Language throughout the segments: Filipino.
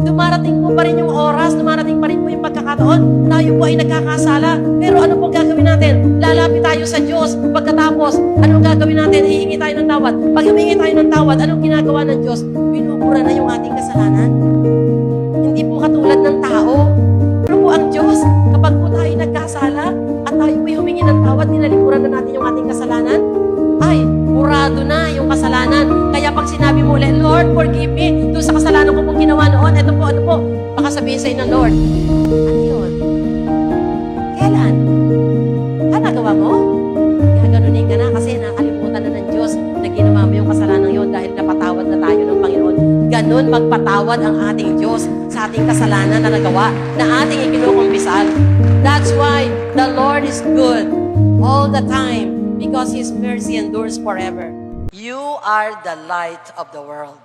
Dumarating po pa rin yung oras, dumarating pa rin po yung pagkakataon, tayo po ay nagkakasala. Pero ano po gagawin natin? Lalapit tayo sa Diyos. Pagkatapos, anong gagawin natin? Hihingi tayo ng tawad. Pag humingi tayo ng tawad, anong ginagawa ng Diyos? Binubura na yung ating kasalanan. Hindi po katulad ng tao. Pero po ang Diyos, kapag po tayo nagkasala, at tayo po humingi ng tawad, nilalikuran na natin yung ating kasalanan, ay, burado na yung kasalanan. Kaya pag sinabi mo ulit, Lord, forgive me doon sa kasalanan ko pong ginawa noon. Ito po, ano po? Baka sabihin sa'yo ng Lord, ano yun? Kailan? Nagawa mo? Gaganunin ka na kasi nakalimutan na ng Diyos na ginawa mo yung kasalanan yun dahil napatawad na tayo ng Panginoon. Ganun magpatawad ang ating Diyos sa ating kasalanan na nagawa na ating ikinukumpisal. That's why the Lord is good all the time, because His mercy endures forever. You are the light of the world.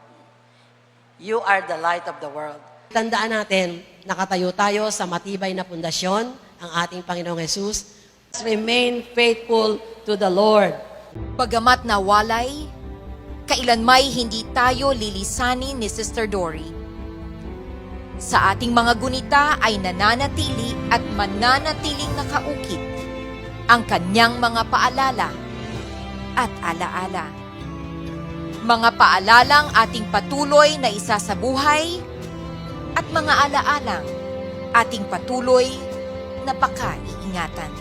You are the light of the world. Tandaan natin, nakatayo tayo sa matibay na pundasyon, ang ating Panginoong Jesus. Remain faithful to the Lord. Bagamat nawalay, kailanmay hindi tayo lilisanin ni Sister Dory. Sa ating mga gunita ay nananatili at mananatiling nakaukit ang kanyang mga paalala at alaala. Mga paalalang ating patuloy na isasabuhay at mga alaalang ating patuloy na pakaiingatan.